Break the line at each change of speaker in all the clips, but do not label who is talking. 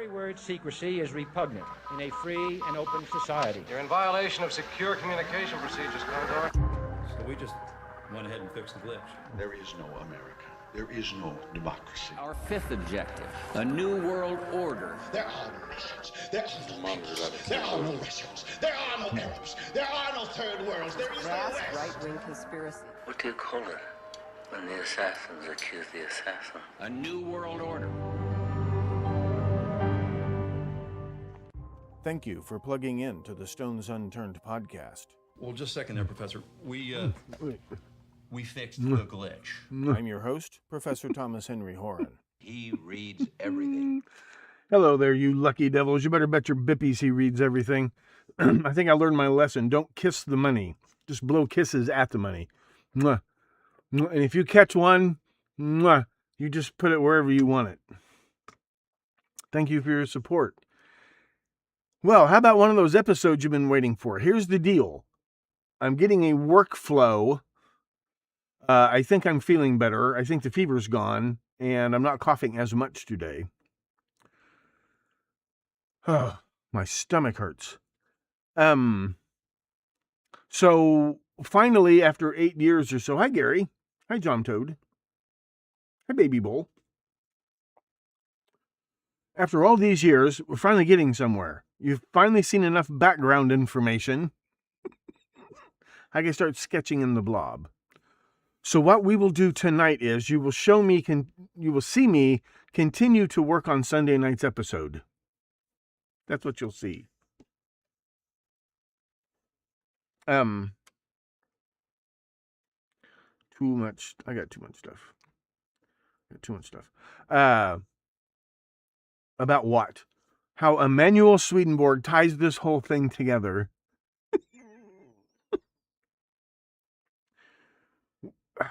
very word secrecy is repugnant in a free and open society.
You're in violation of secure communication procedures, Condor.
So we just went ahead and fixed the glitch.
There is no America. There is no democracy.
Our fifth objective, a new world order.
There are no nations. There are no peoples. There are no Russians. There are no Arabs. There are no third worlds. There is no West.
Right-wing conspiracy.
What do you call it when the assassins accuse the assassin?
A new world order.
Thank you for plugging in to the Stones Unturned podcast.
Well, just a second there, Professor. We fixed the glitch.
I'm your host, Professor Thomas Henry Horan.
He reads everything.
Hello there, you lucky devils. You better bet your bippies he reads everything. I think I learned my lesson. Don't kiss the money. Just blow kisses at the money. Mwah. And if you catch one, mwah, you just put it wherever you want it. Thank you for your support. Well, how about one of those episodes you've been waiting for? Here's the deal. I'm getting a workflow. I think I'm feeling better. I think the fever's gone, and I'm not coughing as much today. Oh, my stomach hurts. So finally, after 8 years or so, hi Gary, hi John Toad, hi Baby Bull. After all these years, we're finally getting somewhere. You've finally seen enough background information. I can start sketching in the blob. So what we will do tonight is you will see me continue to work on Sunday night's episode. That's what you'll see. Too much. I got too much stuff. About what? How Emanuel Swedenborg ties this whole thing together.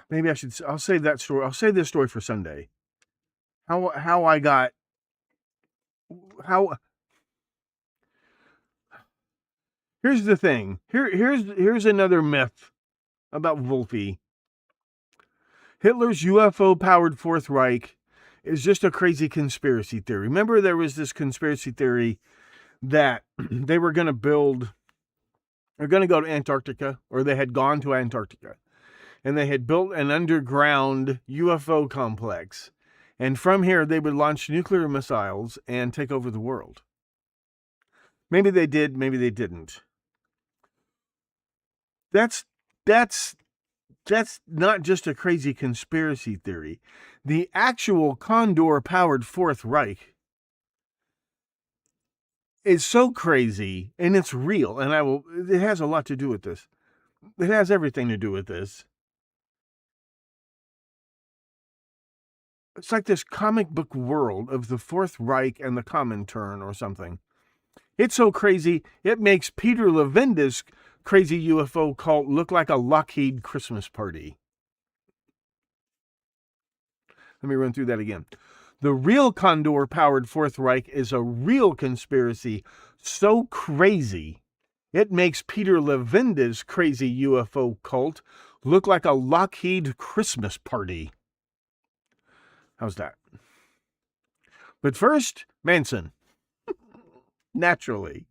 Maybe I'll save that story. I'll save this story for Sunday. Here's the thing. Here's another myth about Wolfie. Hitler's UFO-powered Fourth Reich is just a crazy conspiracy theory. Remember, there was this conspiracy theory that they were going to go to Antarctica, or they had gone to Antarctica, and they had built an underground UFO complex. And from here, they would launch nuclear missiles and take over the world. Maybe they did, maybe they didn't. That's not just a crazy conspiracy theory. The actual Condor-powered Fourth Reich is so crazy, and it's real, and it has a lot to do with this. It has everything to do with this. It's like this comic book world of the Fourth Reich and the Comintern or something. It's so crazy, it makes Peter Levinda's crazy UFO cult look like a Lockheed Christmas party. Let me run through that again. The real Condor-powered Fourth Reich is a real conspiracy so crazy, it makes Peter Levinda's crazy UFO cult look like a Lockheed Christmas party. How's that? But first, Manson. Naturally,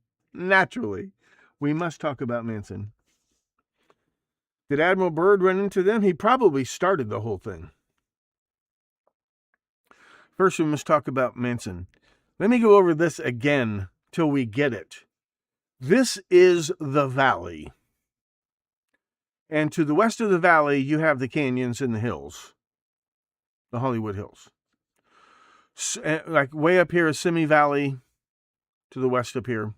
we must talk about Manson. Did Admiral Byrd run into them? He probably started the whole thing. First, we must talk about Manson. Let me go over this again till we get it. This is the valley. And to the west of the valley, you have the canyons and the hills. The Hollywood Hills. Like way up here is Simi Valley, to the west up here.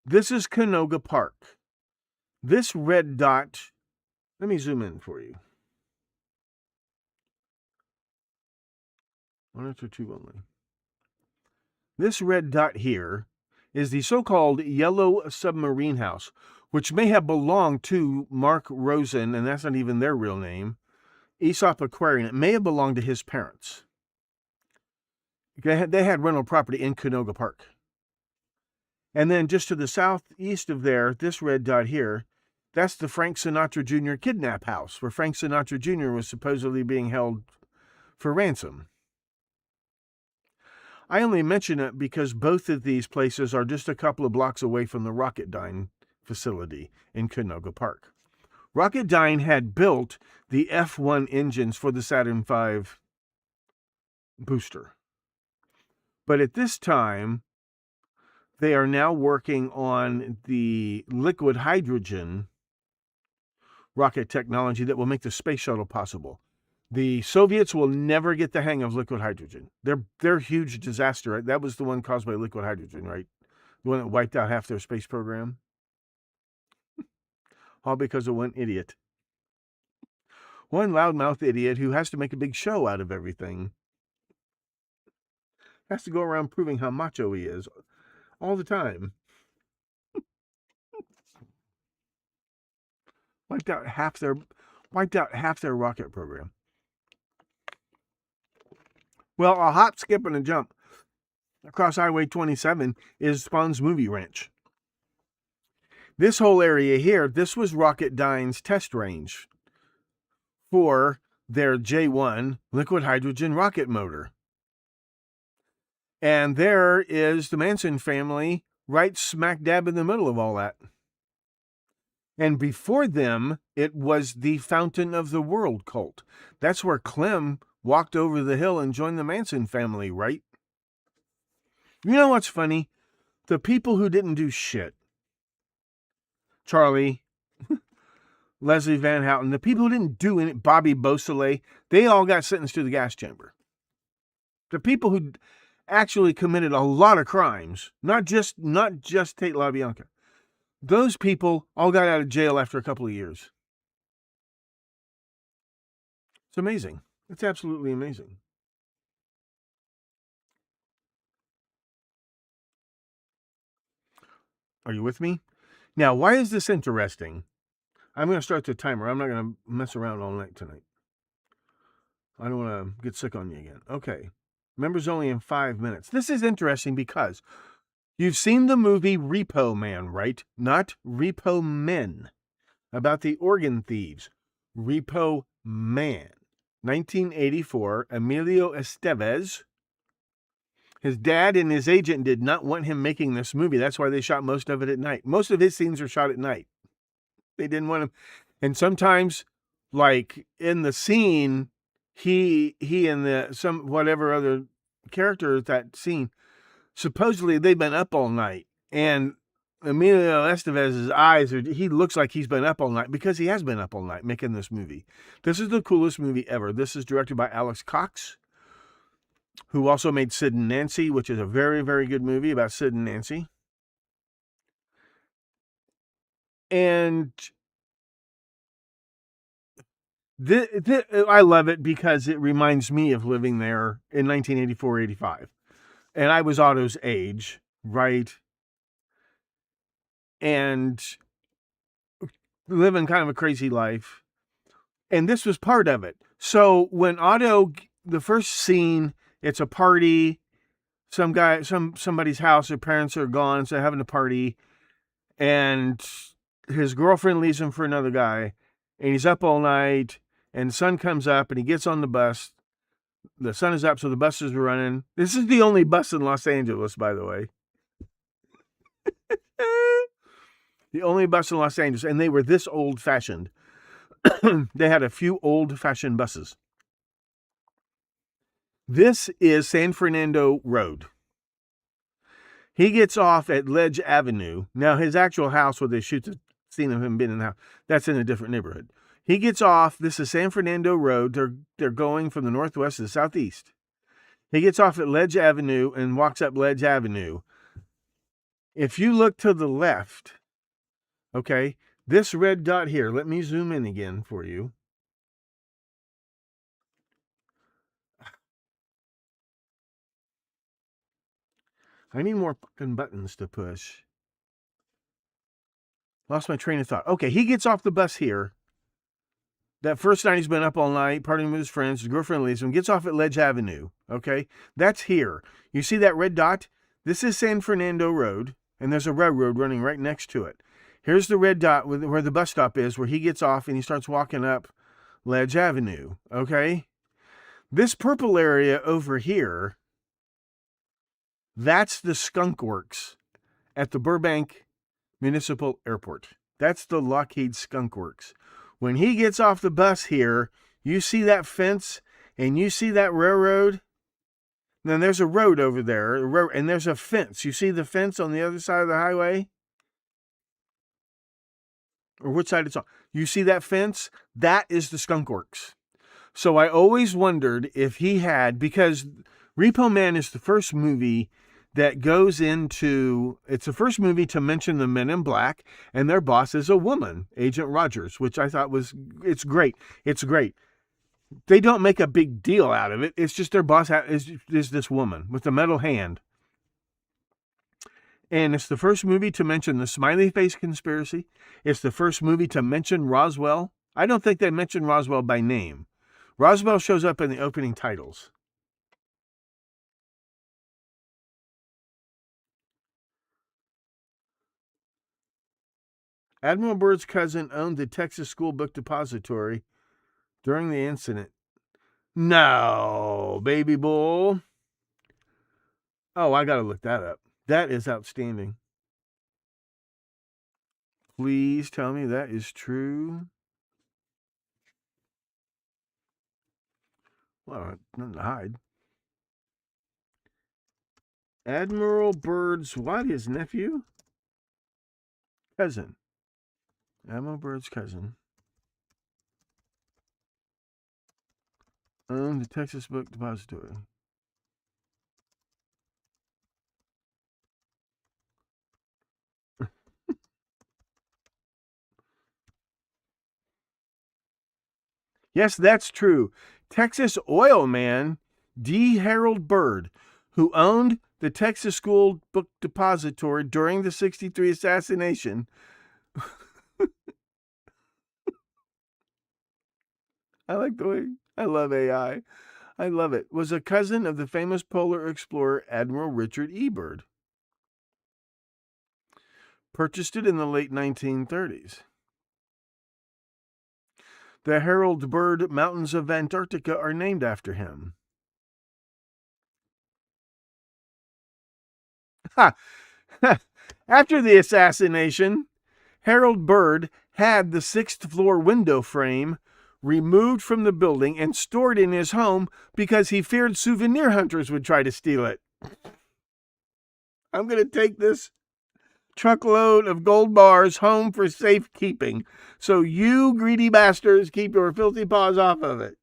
This is Canoga Park. This red dot, let me zoom in for you. One or two only. This red dot here is the so-called Yellow Submarine House, which may have belonged to Mark Rosen, and that's not even their real name, Aesop Aquarium. It may have belonged to his parents. They had rental property in Canoga Park. And then just to the southeast of there, this red dot here, that's the Frank Sinatra Jr. kidnap house, where Frank Sinatra Jr. was supposedly being held for ransom. I only mention it because both of these places are just a couple of blocks away from the Rocketdyne facility in Canoga Park. Rocketdyne had built the F1 engines for the Saturn V booster. But at this time, they are now working on the liquid hydrogen rocket technology that will make the space shuttle possible. The Soviets will never get the hang of liquid hydrogen. Their huge disaster, right? That was the one caused by liquid hydrogen, right? The one that wiped out half their space program. All because of one idiot. One loudmouth idiot who has to make a big show out of everything. Has to go around proving how macho he is all the time. Wiped out half their rocket program. Well, a hop, skip, and a jump across Highway 27 is Spawn's Movie Ranch. This whole area here, this was Rocketdyne's test range for their J1 liquid hydrogen rocket motor. And there is the Manson family right smack dab in the middle of all that. And before them, it was the Fountain of the World cult. That's where Clem walked over the hill and joined the Manson family, right? You know what's funny? The people who didn't do shit, Charlie, Leslie Van Houten, the people who didn't do it, Bobby Beausoleil, they all got sentenced to the gas chamber. The people who actually committed a lot of crimes, not just Tate LaBianca, those people all got out of jail after a couple of years. It's amazing. It's absolutely amazing. Are you with me? Now, why is this interesting? I'm going to start the timer. I'm not going to mess around all night tonight. I don't want to get sick on you again. Okay. Members only in 5 minutes. This is interesting because you've seen the movie Repo Man, right? Not Repo Men. About the organ thieves. Repo Man. 1984, Emilio Estevez. His dad and his agent did not want him making this movie. That's why they shot most of it at night. Most of his scenes are shot at night. They didn't want him. And sometimes, like in the scene, he and some whatever other character at that scene, supposedly they've been up all night. And Emilio Estevez's eyes, he looks like he's been up all night because he has been up all night making this movie. This is the coolest movie ever. This is directed by Alex Cox, who also made Sid and Nancy, which is a very, very good movie about Sid and Nancy. And I love it because it reminds me of living there in 1984, 85. And I was Otto's age, right? And living kind of a crazy life. And this was part of it. So when Otto, the first scene, it's a party, somebody's house, their parents are gone, so they're having a party, and his girlfriend leaves him for another guy, and he's up all night, and the sun comes up, and he gets on the bus. The sun is up, so the bus is running. This is the only bus in Los Angeles, by the way. The only bus in Los Angeles, and they were this old-fashioned. They had a few old-fashioned buses. This is San Fernando Road. He gets off at Ledge Avenue. Now, his actual house where they shoot the scene of him being in the house, that's in a different neighborhood. He gets off. This is San Fernando Road. They're going from the northwest to the southeast. He gets off at Ledge Avenue and walks up Ledge Avenue. If you look to the left, okay, this red dot here, let me zoom in again for you. I need more fucking buttons to push. Lost my train of thought. Okay, he gets off the bus here. That first night he's been up all night, partying with his friends. His girlfriend leaves him. Gets off at Ledge Avenue. Okay, that's here. You see that red dot? This is San Fernando Road, and there's a railroad running right next to it. Here's the red dot where the bus stop is, where he gets off and he starts walking up Ledge Avenue. Okay, this purple area over here That's the Skunk Works at the Burbank Municipal Airport. That's the Lockheed Skunk Works. When he gets off the bus here, you see that fence and you see that railroad. Then there's a road over there, and there's a fence. You see the fence on the other side of the highway? Or which side it's on? You see that fence? That is the Skunk Works. So I always wondered if he had, because Repo Man is the first movie that goes into, it's the first movie to mention the Men in Black, and their boss is a woman, Agent Rogers, which I thought it's great. It's great. They don't make a big deal out of it. It's just their boss is this woman with the metal hand. And it's the first movie to mention the Smiley Face Conspiracy. It's the first movie to mention Roswell. I don't think they mentioned Roswell by name. Roswell shows up in the opening titles. Admiral Byrd's cousin owned the Texas School Book Depository during the incident. No, baby bull. Oh, I got to look that up. That is outstanding. Please tell me that is true. Well, nothing to hide. Admiral Byrd's what? His nephew? Cousin. Admiral Byrd's cousin. Owned the Texas Book Depository. Yes, that's true. Texas oil man D. Harold Byrd, who owned the Texas School Book Depository during the 63 assassination. I like the way, I love AI. I love it. Was a cousin of the famous polar explorer Admiral Richard E. Byrd. Purchased it in the late 1930s. The Harold Byrd Mountains of Antarctica are named after him. Ha! After the assassination, Harold Byrd had the 6th floor window frame removed from the building and stored in his home because he feared souvenir hunters would try to steal it. I'm going to take this truckload of gold bars home for safekeeping. So you greedy bastards keep your filthy paws off of it.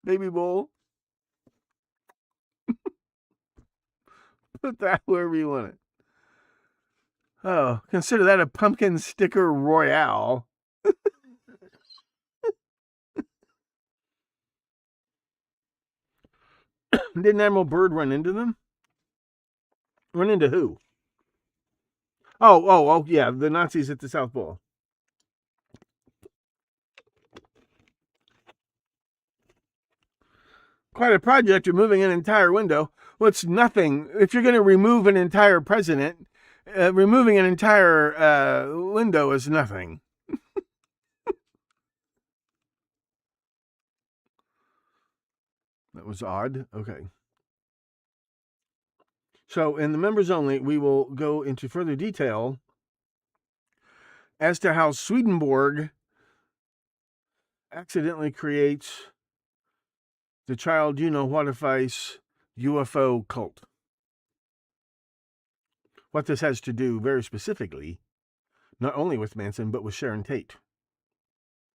Baby bull. Put that wherever you want it. Oh, consider that a pumpkin sticker royale. Didn't Admiral Byrd run into them? Run into who? Oh, yeah, the Nazis at the South Pole. Quite a project, removing an entire window. Well, it's nothing. If you're going to remove an entire president, removing an entire window is nothing. That was odd. Okay. So in the members only, we will go into further detail as to how Swedenborg accidentally creates the child you-know-what-if-ice UFO cult. What this has to do very specifically, not only with Manson, but with Sharon Tate.